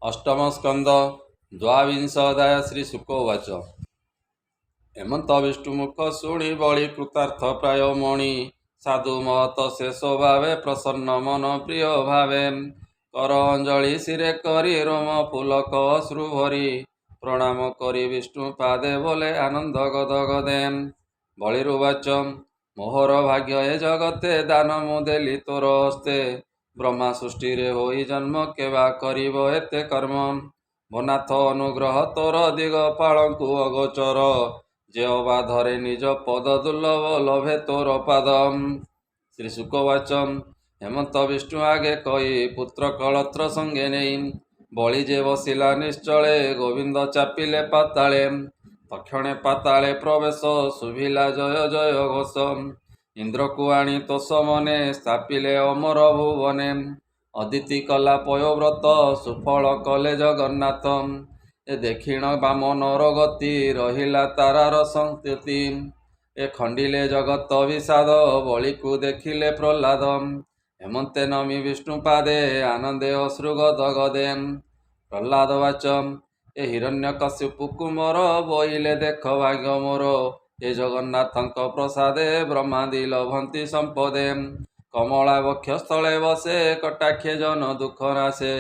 अष्टम स्कंद द्वाविंश अध्याय श्री शुक उवाच हेमंत विष्णुमुख शुणी बलि कृतार्थ प्राय मणि साधु महत शेष भावे प्रसन्न मन प्रिय भावे कर अंजलि शिरे करी रोम पुलक अश्रु भरी प्रणाम करी विष्णु पादे बोले आनंद गद गदे बलिरुवाच मोहर भाग्य ए जगते दान मु देली तोर हस्ते ब्रह्मा सृष्टि रे होई जन्म केवा करिब एते कर्म भनाथ अनुग्रह तोर दिगपाळंकु अगोचर जे अबा धरे निज पद दुर्लभ लभे तोर पादम। श्री शुकवाच हेमंत विष्णु आगे कही पुत्र कलत्र संगे नेई बलि जे बसिला निश्चले गोविंद चापिले पाताले तक्षणे पाताले प्रवेश शुभिला जय जय घोष इंद्र को आनी तोष मने स्थापिले अमर भुवने अदिति कला पयोव्रत सुफल कले जगन्नाथ ए दक्षिण बाम नर गति रहिला तारार संस्कृति ए खंडिले जगत विषाद बलि को देखिले प्रह्लाद हेमंते नमी विष्णु पादे आनंदे अश्रु गद गदे प्रह्लाद वाच ए हिरण्यकश्यपु कुमर बोइले देख भाग्य मोर ए जगन्नाथंक प्रसादे ब्रह्मादि लभंती संपदे कमला वक्षस्थले बसे कटाक्षे जन दुख नाशे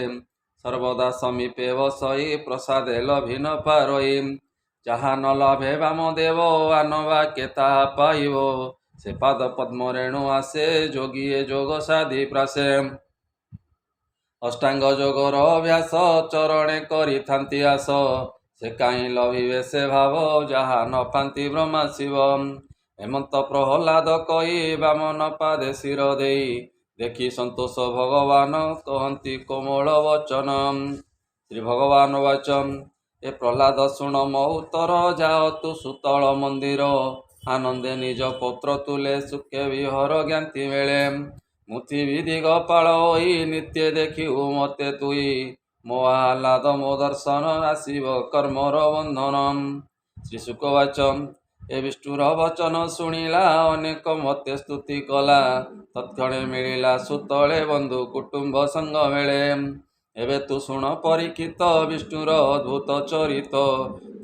सर्वदा समीपे बसई प्रसादे लभि न पारई जहा न लभे वामदेव आनवा केता पाइब से पाद पद्म रेणु आसे जोगिए जोग साधि प्रासे अष्टांग जोगर अभ्यास चरणे करी थांती आस से कहीं लभिबे से भाव जहा न पांति ब्रह्मा शिव हेमंत प्रह्लाद कही बामन पादे शिर देई देखी संतोष भगवान कहती कोमल वचन श्री भगवान वाचम ए प्रह्लाद शुण मऊतर जाओ तु सुतल मंदिर आनंदे निज पत्र तुले सुखे विहर ज्ञाति मेले मुथि विधि गपाल होई नित्य देखी मते तुई मो आह्लाद मो दर्शन आशिव कर्मर बंधन। श्री शुकवाच ए विष्णुर वचन शुणिला अनेक मते स्तुति कला तत्क्षणे मिलिला सुतले बंधु कुटुंब संग मेले एबे तु शुण परीक्षित विष्णुर अद्भुत चरित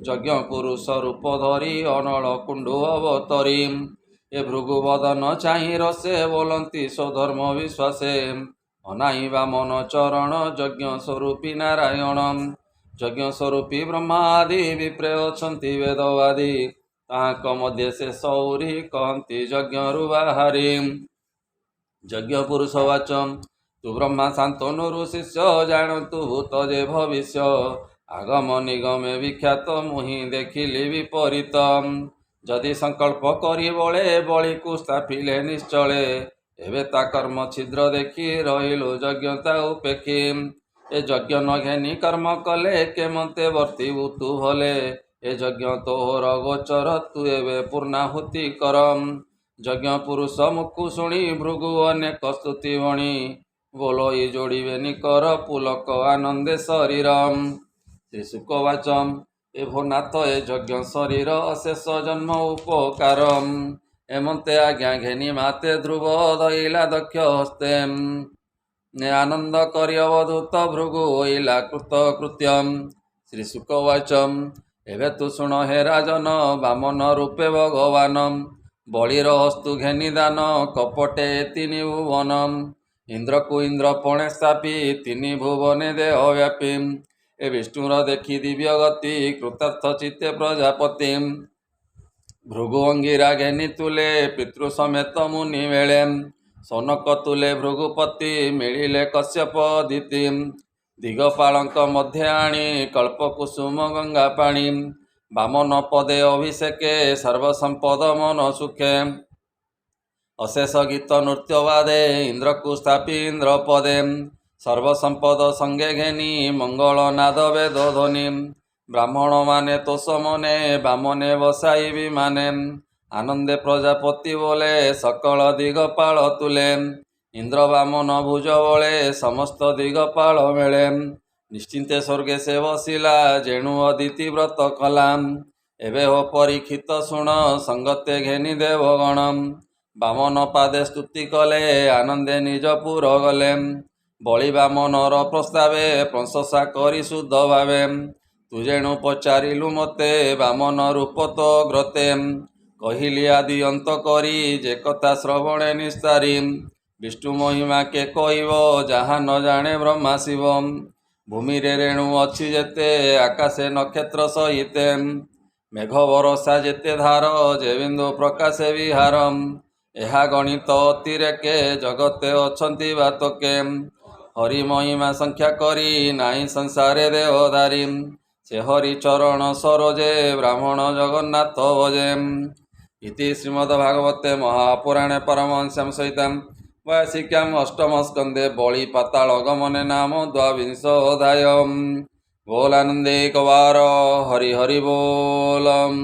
यज्ञ पुरुष रूप धरी अनल कुंडु अवतरी ए भृगुवदन चाहि रसे बोलंती स्वधर्म विश्वासे अनाई वामन चरण यज्ञ स्वरूपी नारायण यज्ञ स्वरूपी ब्रह्मादि विप्रे अछंती वेदवादी ताहाक मध्य से सौरी कहती यज्ञरु बाहारी यज्ञ पुरुष वाच तु ब्रह्मा शांतनुरु शिष्य जानतु भूत जे भविष्य आगम निगमे विख्यात मुहि देखिली विपरीत जदि संकल्प करी बळे बलि को स्थापिले निश्चले एबे ता कर्म छिद्र देखी रहिलु यज्ञता उपेक्षी ए यज्ञ न घेनी कर्म कले केमते वर्तिबु तु भले ए यज्ञ तोहर गोचर तु एबे पूर्णाहुति करम यज्ञ पुरुष मुखु शुणी भृगु अनेक स्तुति बणी बोलो ई जोड़िबे निकर पुलक आनंदे शरीरम। श्री शुकवाचम ए भोनाथ ए यज्ञ शरीर अशेष जन्म उपकारम हेमंते आज्ञा घेनी माते ध्रुव धइला दक्ष हस्ते ने आनंद करि अवधूत भृगु होइला कृत कृत्यम। श्री शुकवाचम एबे तु शुण हे राजन वामन रूपे भगवान बलिर हस्तु घेनी दान कपटे तिनि भुवन इंद्र को इंद्र पणे स्थापी तिनि भुवने देह व्यापी ए विष्णुर देखी दिव्य गति कृतार्थ चित्ते प्रजापति भृगु अंगिरा घेनी तुले पितृ समेत मुनि मेले सनक तुले भृगुपति मिलिले कश्यप दिति दिगपालंक मध्य आणी कल्पकुसुम गंगा पाणी वामन पदे अभिषेके सर्वसंपद मन सुखे अशेष गीत नृत्य बादे इंद्र को स्थापी इंद्र पदे सर्वसंपद संगे घेनी मंगल नाद वेद ध्वनि ब्राह्मण माने तोष मने बामने बसाई विमाने आनंदे प्रजापति बोले सकल दिगपाल तुले इंद्र वामन भुज बळे समस्त दिगपाल मेले निश्चिंते स्वर्गे से बसिला जेणु अदिति व्रत कला एबे हो परीक्षित शुण संगते घेनी देवगण बामन पादे स्तुति कले आनंदे निज पुर गले ବଳି ବାମନର ପ୍ରସ୍ତାବେ ପ୍ରଶଂସା କରି ଶୁଦ୍ଧ ଭାବେ ତୁ ଯେଣୁ ପଚାରିଲୁ ମୋତେ ବାମନ ରୂପ ତ ଗ୍ରତେ କହିଲି ଆଦି ଅନ୍ତ କରି ଯେ କଥା ଶ୍ରବଣେ ନିସ୍ତାରି ବିଷ୍ଣୁ ମହିମା କେ କହିବ ଯାହା ନ ଜାଣେ ବ୍ରହ୍ମା ଶିବ ଭୂମିରେ ରେଣୁ ଅଛି ଯେତେ ଆକାଶେ ନକ୍ଷତ୍ର ସହିତେ ମେଘ ବରଷା ଯେତେ ଧାର ଯେ ବିନ୍ଦୁ ପ୍ରକାଶେ ବିହାର ଏହା ଗଣିତ ଅତିରେକେ ଜଗତେ ଅଛନ୍ତି ବା ତୋକେ ହରି ମହିମା ସଂଖ୍ୟା କରି ନାହିଁ ସଂସାରେ ଦେହଧାରୀ ସେ ହରି ଚରଣ ସରୋଜେ ବ୍ରାହ୍ମଣ ଜଗନ୍ନାଥ ଭଜେ ଇତି ଶ୍ରୀମଦ୍ଭାଗବତେ ମହାପୁରାଣେ ପରମହଂସ୍ୟାଂ ସହିତାଂ ବୈଶିକ୍ୟାଂ ଅଷ୍ଟମ ସ୍କନ୍ଧେ ବଳି ପାତାଳ ଗମନେ ନାମ ଦ୍ୱାବିଂଶ ଅଧ୍ୟାୟ ବୋଲାନନ୍ଦେ କବାର ହରି ହରି ବୋଲମ୍।